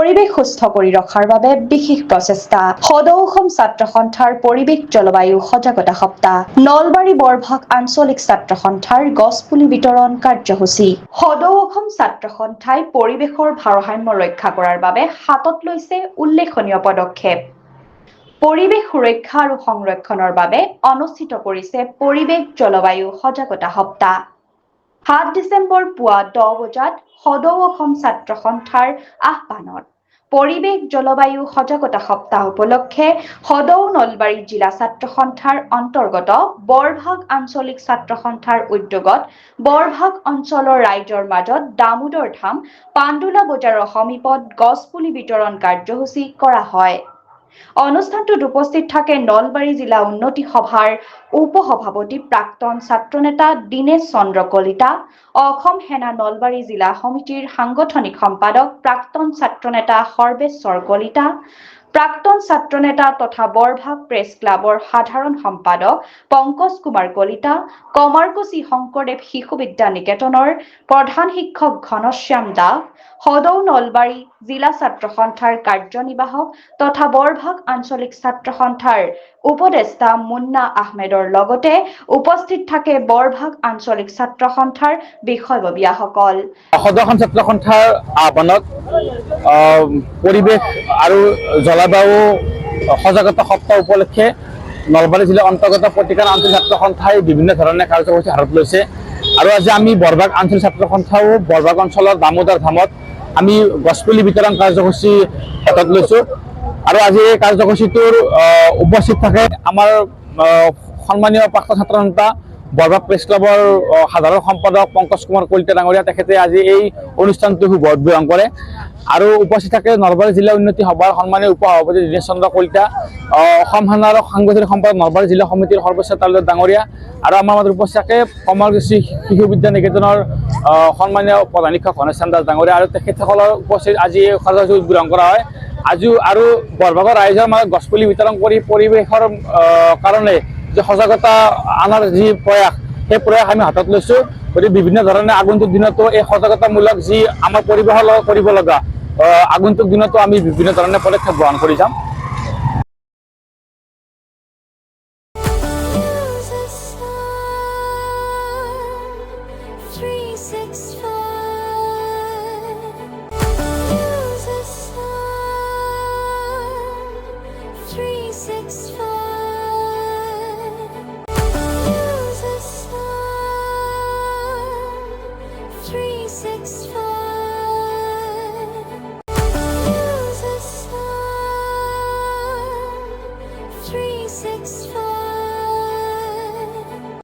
পৰিৱেশ সুস্থ কৰি ৰখাৰ বাবে বিশেষ প্ৰচেষ্টা সদৌ অসম ছাত্ৰ সন্থাৰ পৰিৱেশ জলবায়ু সজাগতা সপ্তাহ নলবাৰী বৰভাগ আঞ্চলিক ছাত্ৰ সন্থাৰ গছপুলি বিতৰণ কাৰ্যসূচী সদৌ অসম ছাত্ৰ সন্থাই পৰিৱেশৰ ভাৰসাম্য ৰক্ষা কৰাৰ বাবে হাতত লৈছে উল্লেখনীয় পদক্ষেপ পৰিৱেশ সুৰক্ষা আৰু সংৰক্ষণৰ বাবে অনুষ্ঠিত কৰিছে পৰিৱেশ জলবায়ু সজাগতা সপ্তাহ ৭ ডিচেম্বৰ পুৱা ১০ বজাত সদৌ অসম ছাত্ৰ সন্থাৰ আহ্বানত পৰিৱেশ জলবায়ু সজাগতা সপ্তাহ উপলক্ষে সদৌ নলবাৰী জিলা ছাত্ৰ সন্থাৰ অন্তৰ্গত বৰভাগ আঞ্চলিক ছাত্ৰ সন্থাৰ উদ্যোগত বৰভাগ অঞ্চলৰ ৰাইজৰ মাজত দামোদৰ ধাম পাণ্ডুলা বজাৰৰ সমীপত গছপুলি বিতৰণ কাৰ্যসূচী কৰা হয় অনুষ্ঠানটোত উপস্থিত থাকে নলবাৰী জিলা উন্নতি সভাৰ উপসভাপতি প্ৰাক্তন ছাত্ৰনেতা দীনেশ চন্দ্ৰ কলিতা অসম সেনা নলবাৰী জিলা সমিতিৰ সাংগঠনিক সম্পাদক প্ৰাক্তন ছাত্ৰনেতা সৰ্বেশ্বৰ কলিতা প্ৰাক্তন ছাত্ৰনেতা তথা বৰভাগ প্ৰেছ ক্লাবৰ সাধাৰণ সম্পাদক পংকজ কুমাৰ কলিতা কমাৰকুছি শংকৰদেৱ শিশু বিদ্যা নিকেতনৰ প্ৰধান শিক্ষক ঘনশ্যাম দাস সদৌ নলবাৰী জিলা ছাত্ৰ সন্থাৰ কাৰ্যনিৰ্বাহক তথা বৰভাগ আঞ্চলিক ছাত্ৰ সন্থাৰ উপদেষ্টা মুন্না আহমেদৰ লগতে উপস্থিত থাকে বৰভাগ আঞ্চলিক ছাত্ৰ সন্থাৰ বিষয়ববীয়াসকল সদৌ অসম ছাত্ৰ সন্থাৰ আহ্বানত পৰিৱেশ আৰু জলবায়ু সজাগতা সপ্তাহ উপলক্ষে নলবাৰী জিলাৰ অন্তৰ্গত প্ৰতিখন আঞ্চলিক ছাত্ৰ সন্থাই বিভিন্ন ধৰণে কাৰ্যসূচী হাতত লৈছে আৰু আজি আমি বৰভাগ আঞ্চলিক ছাত্ৰ সন্থাও বৰভাগ অঞ্চলৰ দামোদৰ ধামত আমি গছপুলি বিতৰণ কাৰ্যসূচী হাতত লৈছোঁ আৰু আজি এই কাৰ্যসূচীটোৰ উপস্থিত থাকে আমাৰ সন্মানীয় প্ৰাক্তন ছাত্ৰ নেতা বৰভাগ প্ৰেছ ক্লাবৰ সাধাৰণ সম্পাদক পংকজ কুমাৰ কলিতা ডাঙৰীয়া তেখেতে আজি এই অনুষ্ঠানটো শুভ উদ্বোধন কৰে আৰু উপস্থিত থাকে নলবাৰী জিলা উন্নতি সভাৰ সন্মানীয় উপসভাপতি দীনেশ চন্দ্ৰ কলিতা অসম সেনাৰ সাংগঠনিক সম্পাদক নলবাৰী জিলা সমিতিৰ সৰ্বেশ্বৰ তালুকদাৰ ডাঙৰীয়া আৰু আমাৰ মাজত উপস্থিত থাকে কমাৰকুছি শিশু বিদ্যা নিকেতনৰ সন্মানীয় প্ৰধান শিক্ষক ঘনশ্যাম দাস ডাঙৰীয়া আৰু তেখেতসকলৰ উপস্থিত আজি এই কাৰ্যসূচী উদ্বোধন কৰা হয় আজি আৰু বৰভাগৰ ৰাইজৰ মাজত গছপুলি বিতৰণ কৰি পৰিৱেশৰ কাৰণে যে সজাগতা আনাৰ যি প্ৰয়াস সেই প্ৰয়াস আমি হাতত লৈছোঁ গতিকে বিভিন্ন ধৰণে আগন্তুক দিনতো এই সজাগতামূলক যি আমাৰ পৰিৱেশৰ লগত কৰিব লগা আগন্তুক দিনতো আমি বিভিন্ন ধৰণে পদক্ষেপ গ্ৰহণ কৰি যাম Six